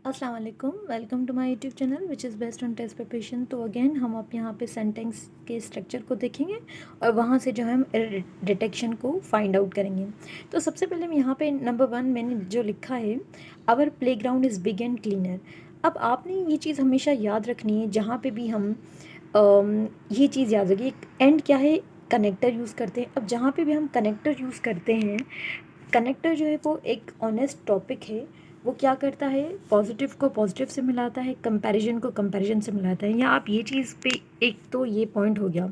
अस्सलाम वालेकुम, welcome to my YouTube channel which is based on test preparation. तो again हम अब यहाँ पे सेंटेंस के स्ट्रक्चर को देखेंगे और वहाँ से जो है हम एरर डिटेक्शन को फाइंड आउट करेंगे। तो सबसे पहले हम यहाँ पे नंबर 1 मैंने जो लिखा है, our playground is big and cleaner. अब आपने ये चीज़ हमेशा याद रखनी है जहाँ पे भी हम ये चीज़ याद रखिए। एंड क्या है, कनेक्टर यूज़ करते हैं। अब जहाँ पे भी हम कनेक्टर यूज़ करते हैं, कनेक्टर जो है वो एक ऑनेस्ट टॉपिक है। वो क्या करता है, पॉजिटिव को पॉजिटिव से मिलाता है, कंपैरिजन को कंपैरिजन से मिलाता है। या आप ये चीज़ पे, एक तो ये पॉइंट हो गया।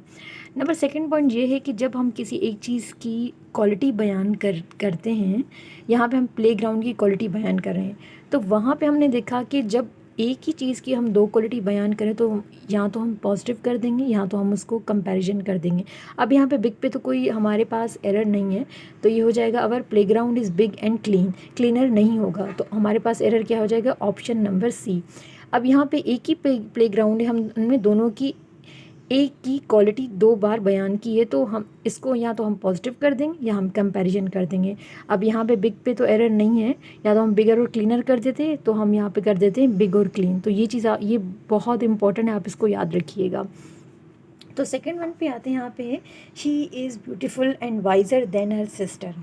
नंबर सेकंड पॉइंट ये है कि जब हम किसी एक चीज़ की क्वालिटी बयान करते हैं, यहाँ पे हम प्लेग्राउंड की क्वालिटी बयान कर रहे हैं, तो वहाँ पे हमने देखा कि जब एक ही चीज़ की हम दो क्वालिटी बयान करें तो या तो हम पॉजिटिव कर देंगे या तो हम उसको कंपैरिजन कर देंगे। अब यहाँ पे बिग पे तो कोई हमारे पास एरर नहीं है, तो ये हो जाएगा our playground is big and cleaner नहीं होगा, तो हमारे पास एरर क्या हो जाएगा, ऑप्शन नंबर सी। अब यहाँ पे एक ही प्लेग्राउंड है, हम उनमें दोनों की एक की क्वालिटी दो बार बयान की है, तो हम इसको या तो हम पॉजिटिव कर देंगे या हम कंपैरिजन कर देंगे। अब यहाँ पे बिग पे तो एरर नहीं है, या तो हम बिगर और क्लीनर कर देते हैं, तो हम यहाँ पे कर देते हैं बिग और क्लीन। तो ये चीज़ ये बहुत इंपॉर्टेंट है, आप इसको याद रखिएगा। तो सेकेंड वन पे आते हैं, यहाँ पे she is beautiful and visor then her sister.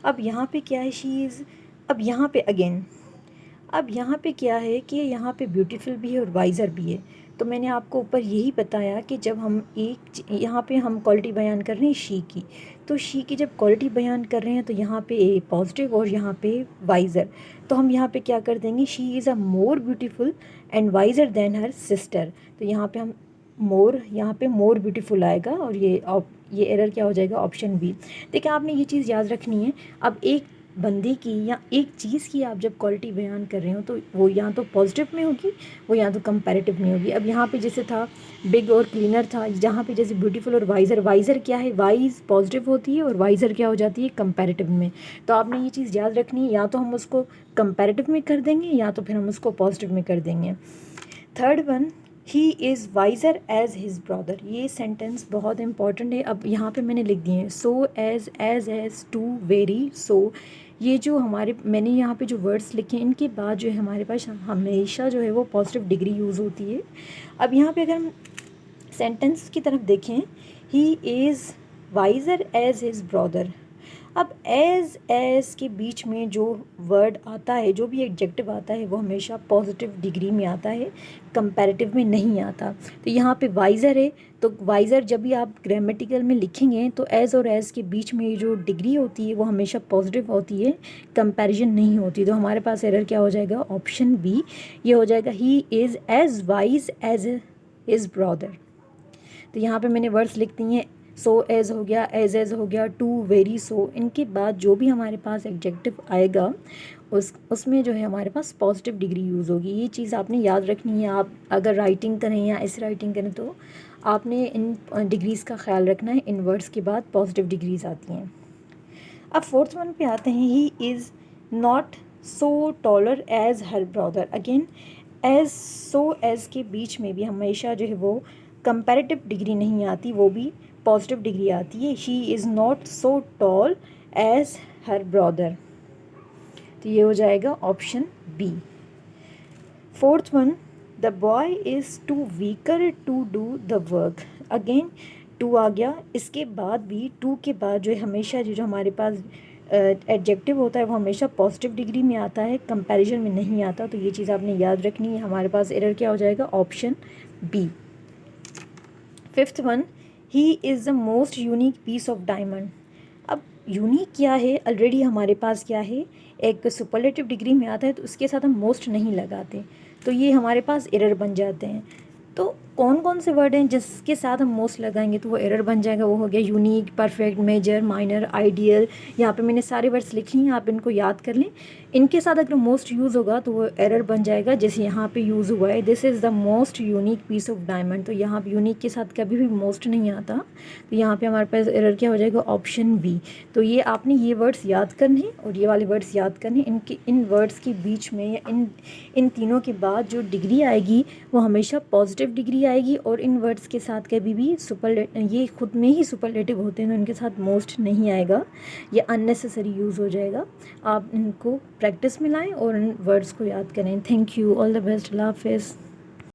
अब यहाँ पे क्या है, शी इज़। अब यहाँ पे अगेन, अब यहाँ पे क्या है कि यहाँ पे ब्यूटीफुल भी है और वाइज़र भी है। तो मैंने आपको ऊपर यही बताया कि जब हम यहाँ पे हम क्वालिटी बयान कर रहे हैं शी की, तो शी की जब क्वालिटी बयान कर रहे हैं तो यहाँ पे ए पॉजिटिव और यहाँ पे वाइज़र, तो हम यहाँ पे क्या कर देंगे, she is a more beautiful and wiser than her sister. तो यहाँ पे हम मोर, यहाँ पे मोर ब्यूटीफुल आएगा और ये एरर क्या हो जाएगा, ऑप्शन बी। देखिए आपने ये चीज़ याद रखनी है। अब एक बंदे की या एक चीज़ की आप जब क्वालिटी बयान कर रहे हो तो वो या तो पॉजिटिव में होगी, वो या तो कंपैरेटिव में होगी। अब यहाँ पे जैसे था बिग और क्लीनर था, जहाँ पे जैसे ब्यूटीफुल और वाइज़र, वाइज़र क्या है, वाइज पॉजिटिव होती है और वाइज़र क्या हो जाती है, कंपैरेटिव में। तो आपने ये चीज़ याद रखनी है, या तो हम उसको कंपैरेटिव में कर देंगे या तो फिर हम उसको पॉजिटिव में कर देंगे। Third one, he is wiser as his brother. ये सेंटेंस बहुत इंपॉर्टेंट है। अब यहाँ पे मैंने लिख दिए हैं, so as too very so. ये जो हमारे, मैंने यहाँ पे जो वर्ड्स लिखे हैं, इनके बाद जो है हमारे पास हमेशा जो है वो पॉजिटिव डिग्री यूज़ होती है। अब यहाँ पे अगर हम सेंटेंस की तरफ देखें, he is wiser as his brother. अब एज के बीच में जो वर्ड आता है, जो भी एडजेक्टिव आता है, वो हमेशा पॉजिटिव डिग्री में आता है, कंपैरेटिव में नहीं आता। तो यहाँ पे वाइज़र है, तो वाइज़र जब भी आप ग्रामेटिकल में लिखेंगे तो एज और एज के बीच में जो डिग्री होती है वो हमेशा पॉजिटिव होती है, कंपैरिजन नहीं होती। तो हमारे पास एरर क्या हो जाएगा, ऑप्शन बी। ये हो जाएगा he is as wise as his brother. तो यहाँ पे मैंने वर्ड्स लिख दिए हैं, सो एज हो गया, एज हो गया, टू वेरी सो। इनके बाद जो भी हमारे पास एडजेक्टिव आएगा उसमें जो है हमारे पास पॉजिटिव डिग्री यूज़ होगी। ये चीज़ आपने याद रखनी है। आप अगर राइटिंग करें या ऐसे राइटिंग करें तो आपने इन डिग्रीज़ का ख्याल रखना है। इन वर्ड्स के बाद पॉजिटिव डिग्रीज आती हैं। अब फोर्थ वन पे आते हैं, he is not so taller as her brother. Again as, so as के बीच में भी हमेशा जो है वो कंपैरेटिव डिग्री नहीं आती, वो भी पॉजिटिव डिग्री आती है। She is not so tall as her brother. तो ये हो जाएगा option B. Fourth one, the boy is too weaker to do the work. Again too आ गया, इसके बाद भी टू के बाद जो है हमेशा जो हमारे पास एडजेक्टिव होता है वो हमेशा पॉजिटिव डिग्री में आता है, कंपैरिजन में नहीं आता। तो ये चीज़ आपने याद रखनी है। हमारे पास एरर क्या हो जाएगा, option B. Fifth one, he is the most unique piece of diamond. अब यूनिक क्या है, ऑलरेडी हमारे पास क्या है, एक सुपरलेटिव डिग्री में आता है, तो उसके साथ हम मोस्ट नहीं लगाते, तो ये हमारे पास एरर बन जाते हैं। तो कौन कौन से वर्ड हैं जिसके साथ हम मोस्ट लगाएंगे तो वो एरर बन जाएगा, वो हो गया unique, perfect, major, minor, ideal. यहाँ पे मैंने सारे वर्ड्स लिखे हैं, आप इनको याद कर लें। इनके साथ अगर मोस्ट यूज़ होगा तो वो एरर बन जाएगा। जैसे यहाँ पे यूज़ हुआ है, this is the most unique piece of diamond, तो यहाँ पे यूनिक के साथ कभी भी मोस्ट नहीं आता, तो यहाँ पे हमारे पास एरर क्या हो जाएगा, ऑप्शन बी। तो ये आपने ये वर्ड्स याद करने और ये वाले वर्ड्स याद करने। इन वर्ड्स के बीच में या इन तीनों के बाद जो डिग्री आएगी वो हमेशा पॉजिटिव डिग्री आएगी। और इन वर्ड्स के साथ कभी भी ये खुद में ही सुपरलेटिव होते हैं तो इनके साथ मोस्ट नहीं आएगा, ये अननेसेसरी यूज़ हो जाएगा। आप इनको प्रैक्टिस में लाएं और इन वर्ड्स को याद करें। Thank you, all the best, अल्लाह हाफिज़।